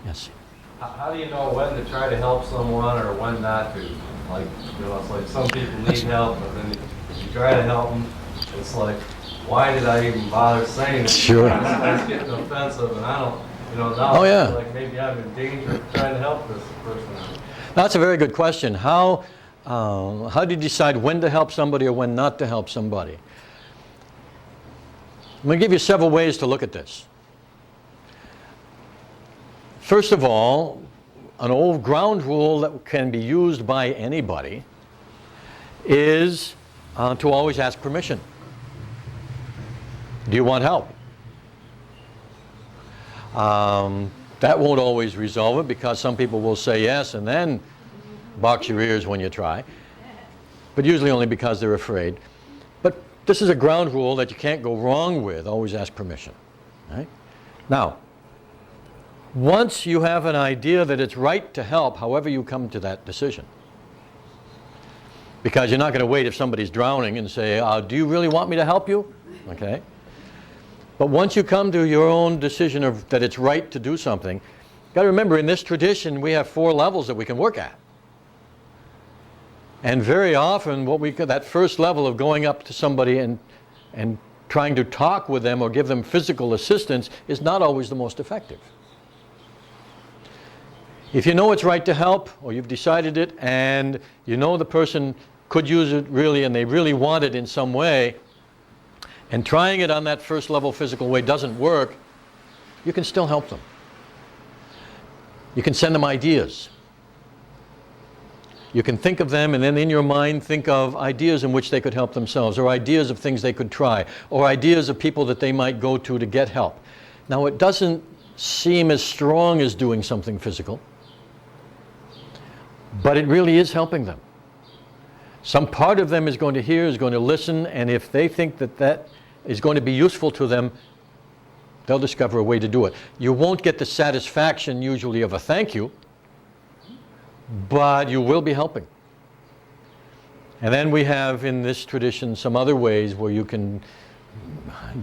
Yes. How do you know when to try to help someone or when not to? Like, you know, it's like some people need help, but then you try to help them, it's like, why did I even bother saying it? Sure. This guy's getting offensive, and I don't, you know, now Oh, yeah. I feel like maybe I'm in danger of trying to help this person. That's a very good question. How do you decide when to help somebody or when not to help somebody? I'm going to give you several ways to look at this. First of all, an old ground rule that can be used by anybody is to always ask permission. Do you want help? That won't always resolve it, because some people will say yes and then box your ears when you try, but usually only because they're afraid. But this is a ground rule that you can't go wrong with. Always ask permission. Right? Now, once you have an idea that it's right to help, however you come to that decision, because you're not going to wait if somebody's drowning and say, do you really want me to help you? Okay. But once you come to your own decision of that it's right to do something, you've got to remember, in this tradition we have 4 levels that we can work at. And very often that first level of going up to somebody and trying to talk with them or give them physical assistance is not always the most effective. If you know it's right to help, or you've decided it, and you know the person could use it really, and they really want it in some way, and trying it on that first level physical way doesn't work, you can still help them. You can send them ideas. You can think of them, and then in your mind think of ideas in which they could help themselves, or ideas of things they could try, or ideas of people that they might go to get help. Now, it doesn't seem as strong as doing something physical, but it really is helping them. Some part of them is going to hear, is going to listen, and if they think that that is going to be useful to them, they'll discover a way to do it. You won't get the satisfaction usually of a thank you, but you will be helping. And then we have in this tradition some other ways where you can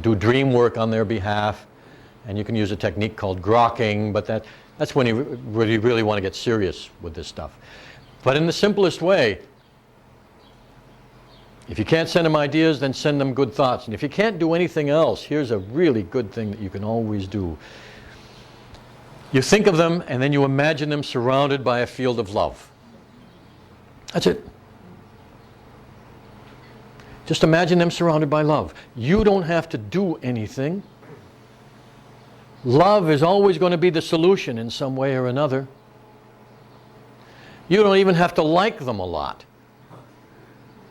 do dream work on their behalf, and you can use a technique called grokking, but that's when you really want to get serious with this stuff. But in the simplest way, if you can't send them ideas, then send them good thoughts. And if you can't do anything else, here's a really good thing that you can always do. You think of them, and then you imagine them surrounded by a field of love. That's it. Just imagine them surrounded by love. You don't have to do anything. Love is always going to be the solution in some way or another. You don't even have to like them a lot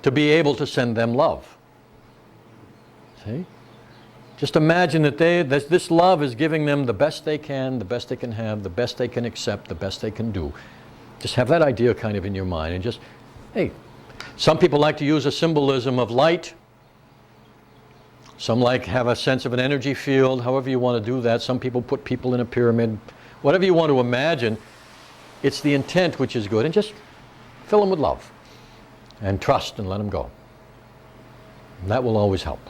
to be able to send them love. See? Just imagine that this love is giving them the best they can, the best they can have, the best they can accept, the best they can do. Just have that idea kind of in your mind, and just, hey, some people like to use a symbolism of light. Some have a sense of an energy field, however you want to do that. Some people put people in a pyramid. Whatever you want to imagine, it's the intent which is good, and just fill them with love and trust and let them go. And that will always help.